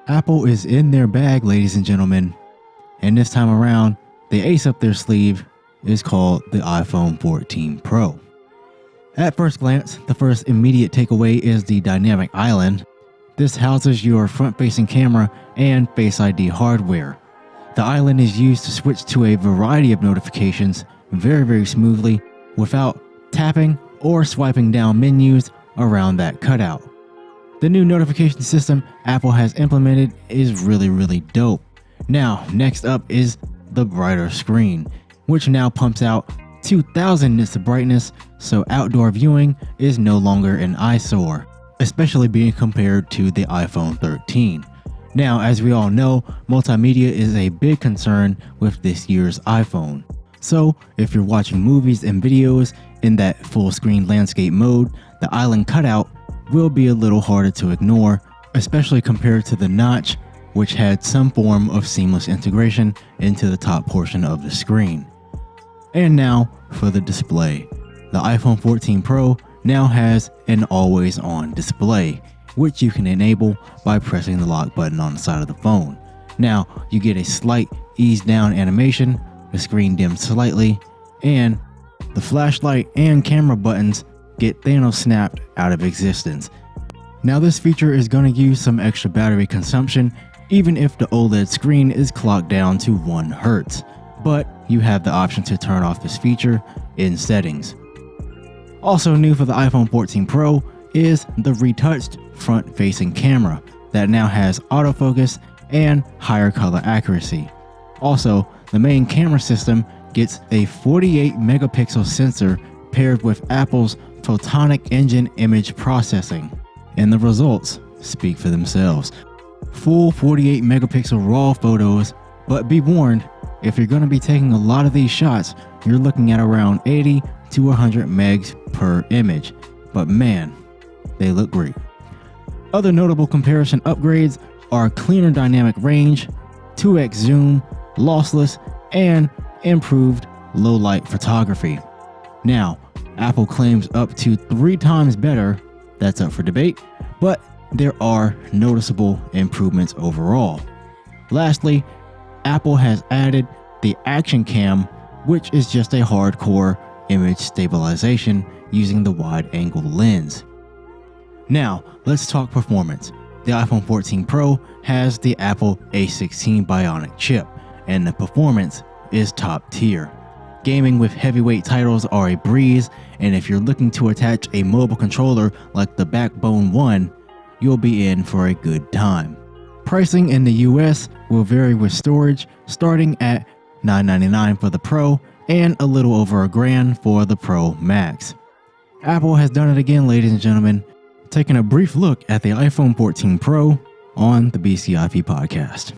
Apple is in their bag, ladies and gentlemen, and this time around, the ace up their sleeve is called the iPhone 14 Pro. At first glance, the first immediate takeaway is the dynamic island. This houses your front-facing camera and Face ID hardware. The island is used to switch to a variety of notifications very smoothly without tapping or swiping down menus around that cutout. The new notification system Apple has implemented is really dope. Now, next up is the brighter screen, which now pumps out 2000 nits of brightness, so outdoor viewing is no longer an eyesore, especially being compared to the iPhone 13. Now, as we all know, multimedia is a big concern with this year's iPhone. So, if you're watching movies and videos in that full screen landscape mode, the island cutout will be a little harder to ignore, especially compared to the notch, which had some form of seamless integration into the top portion of the screen. And now for the display. The iPhone 14 Pro now has an always-on display, which you can enable by pressing the lock button on the side of the phone. Now, you get a slight ease down animation, the screen dims slightly, and the flashlight and camera buttons get Thanos snapped out of existence. Now, this feature is going to use some extra battery consumption, even if the OLED screen is clocked down to 1 Hz, but you have the option to turn off this feature in settings. Also new for the iPhone 14 Pro is the retouched front-facing camera that now has autofocus and higher color accuracy. Also, the main camera system gets a 48 megapixel sensor paired with Apple's Photonic Engine image processing, and the results speak for themselves. Full 48 megapixel raw photos, but be warned, if you're going to be taking a lot of these shots, you're looking at around 80 to 100 megs per image, but man, they look great. Other notable comparison upgrades are cleaner dynamic range, 2x zoom, lossless, and improved low light photography. Now, Apple claims up to 3 times better, that's up for debate, but there are noticeable improvements overall. Lastly, Apple has added the Action Cam, which is just a hardcore image stabilization using the wide-angle lens. Now, let's talk performance. The iPhone 14 Pro has the Apple A16 Bionic chip, and the performance is top tier. Gaming with heavyweight titles are a breeze, and if you're looking to attach a mobile controller like the Backbone One, you'll be in for a good time. Pricing in the US will vary with storage, starting at $999 for the Pro and a little over $1,000 for the Pro Max. Apple has done it again, ladies and gentlemen, taking a brief look at the iPhone 14 Pro on the BCIP podcast.